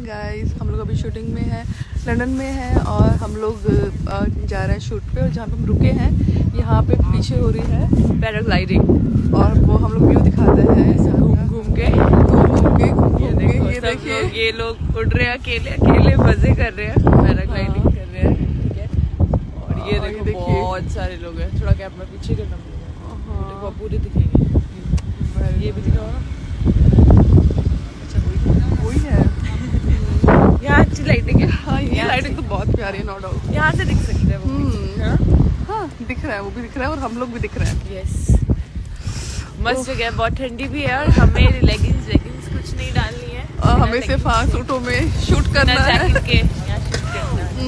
Guys, हम लोग अभी शूटिंग में हैं, लंदन में हैं और हम लोग जा रहे हैं शूट पे। और जहाँ पे हम रुके हैं यहाँ पे पीछे हो रही है पैराग्लाइडिंग और वो हम लोग व्यू दिखाते हैं घूम के। ये देखिए ये लोग उड़ रहे हैं अकेले मजे कर रहे हैं, पैराग्लाइडिंग कर रहे हैं, ठीक है। और ये देखो बहुत सारे लोग हैं। थोड़ा गैप में पीछे करना पड़ेगा, देखो पूरे दिखेंगे। ये भी दिखाओ ना। अच्छा वही है। यहाँ अच्छी लाइटिंग है। हाँ, ये लाइटिंग तो बहुत प्यारी है, नो डाउट। यहाँ से दिख सकते हैं वो। हाँ दिख रहा है, वो भी दिख रहा है और हम लोग भी दिख रहे हैं। यस, मस्त जगह है, बहुत ठंडी भी है और हमें लेगिंग्स कुछ नहीं डालनी है। हमें सिर्फ सूटों में शूट करना है। यहाँ शूट करना है।